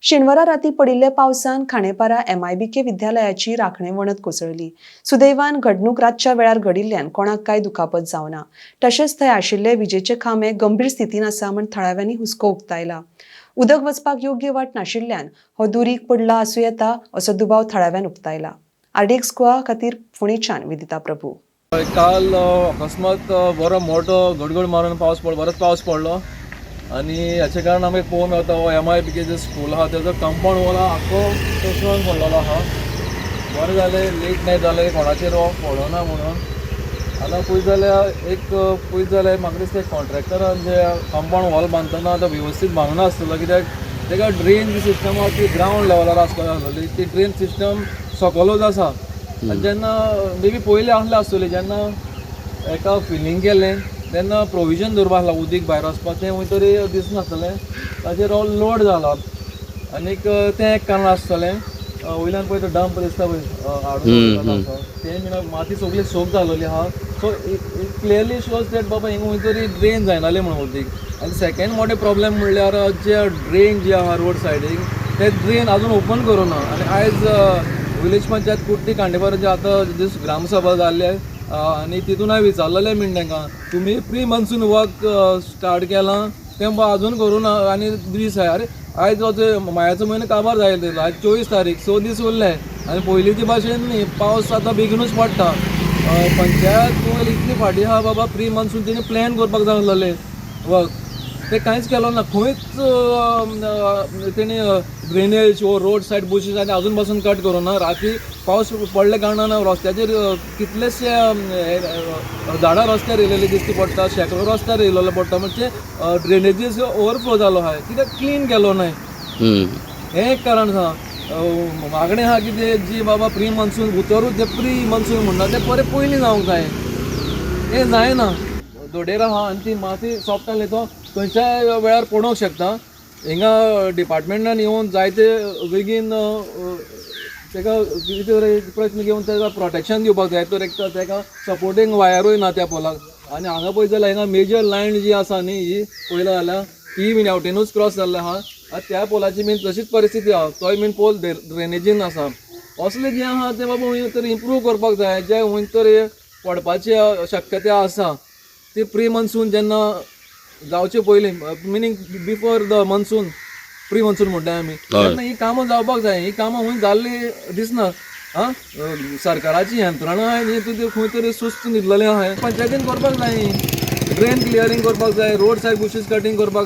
शेनवारा राती पडिल्ल्या पावसान खांडेपारा MIBK विद्यालयाची राखणे वणत कोसळली। सुदैवान घडणूक रातच्या वेळार घडिल्ल्यान कोणाक काय दुखापत जावना। तशेंच थंय आशिल्ले विजेचे खांबे गंभीर स्थितीन आसा म्हण थळाव्यांनी हुस्को उक्तायला। उदक वचपाक योग्य वाट नाशिल्ल्यान हो दुरीग पडला आसूं येता असो दुबाव थळाव्यान उक्तायला। RDX गोवा खातीर फोंडेच्यान विदिता प्रभू। काल अकस्मात बरो मोठो गडगड मारून बरोच पावस पडलो आणि हाचे कारण आमी पळोवंक मेळटा हो MIBK जे स्कूल आहा तेजो कंपाऊंड वॉल आख्खो कोसळून पडलेलो आहा। बरें जालें लेट नायट जालें कोणाचेर हो पडना म्हणून। आतां पळयत जाल्यार म्हाका दिसता कॉन्ट्रॅक्टरान जे कंपाऊंड वॉल बांदतना तो वेवस्थीत बांदूना आसतलो, कित्याक तेका ड्रेन जी सिस्टम आहा ती ग्रावंड लेवलार आसपाक जाय। ती ड्रेन सिस्टम सकयलूच आसा आनी जेन्ना मे बी पयलीं आसलें आसतलें जेन्ना एका फिलिंग केलें तेन्ना प्रोविजन दवरपाक लागला उदीक भायर वचपाचें खंय तरी दिसनासतलें, ताचेर हो लोड जाला आनीक तें एक कारण आसतलें। वयल्यान पळय तो डंप दिसता पळय हाडून तें बीन माती सगळी सोक जालोली आहा। So it clearly shows that बाबा हिंगा खंय तरी ड्रेन जायनालें म्हणून उदीक। आनी सेकेंड मोठें प्रॉब्लेम म्हणल्यार जे ड्रेन जी आहा रोड सायडीक ते ड्रेन आजून ओपन करूना। आनी आयज विलेज पंचायत कुट्टी खांडेपाराचे आतां ग्रामसभा जाल्ले आनी तितून हांवें विचारलेलें बीन तांकां तुमी प्री मॉन्सून वर्क स्टार्ट केलां तें आजून करूना आनी दीस आय। अरे आयज मायाचो म्हयनो काबार जायलो, आयज 24 तारीख, 6 दीस उरले आनी पयलींचे भाशेन न्ही पावस आतां बेगीनूच पडटा। पंचायत इतली फाटीं आहा बाबा प्री मॉन्सून तेणी प्लॅन करपाक जाय आसलें वर्क, ते कांयच केलो ना। खंयच तेणी ड्रेनेज वो रोड सायड बुशीस आनी आजून पासून कट करूना। राती पावस पडल्या कारणान रस्त्याचेर कितलेशे झाडां रस्त्यार येयलेली दिश्टी पडटा, शेकडो रस्त्यार येयलेलो पडटा, म्हणजे ड्रेनेजीस ओवरफ्लो जालो आहा, कित्याक क्लीन केलो न्हय हें एक कारण आसा। मागणें आहा कितें जी बाबा प्री मॉन्सून उतरूच जे प्री मॉन्सून म्हणटा तें बरें पयलीं जावंक जाय, हें जायना। दोडेर आहा आनी ती माती सोंपताली तो खंयच्याय वेळार पडूंक शकता। हिंगा डिपार्टमेंटान येवन जायते बेगीन तेका कितें प्रयत्न घेवन तेका प्रोटेक्शन दिवपाक जाय, तर एक तेका सपोर्टींग वायरूय ना त्या पोलाक। आनी हांगा पळयत जाल्यार हिंगा मेजर लायन जी आसा न्ही ही पळयल्या जाल्यार ती बीन हेवटेनूच क्रॉस जाल्ले आहा। त्या पोलाची बीन तशीच परिस्थिती आहा, तोय बीन पोल ड्रेनेजीन आसा। असलें जें आहा तें बाबा खंय तरी इम्प्रूव करपाक जाय, जे खंय तरी पडपाची शक्यता आसा ती प्री मॉन्सून जेन्ना जावचे पयलीं meaning before the monsoon pre monsoon म्हणटाय आमी तेन्ना ही कामां जावपाक जाय। ही कामां खंय जाल्ली दिसना। सरकाराची यंत्रणा ही खंय तरी सुस्त न्हिदलेलें आहा। पंचायतीन करपाक जाय, ड्रेन क्लियरींग करपाक जाय, रोड सायड बुशीस कटींग करपाक जाय।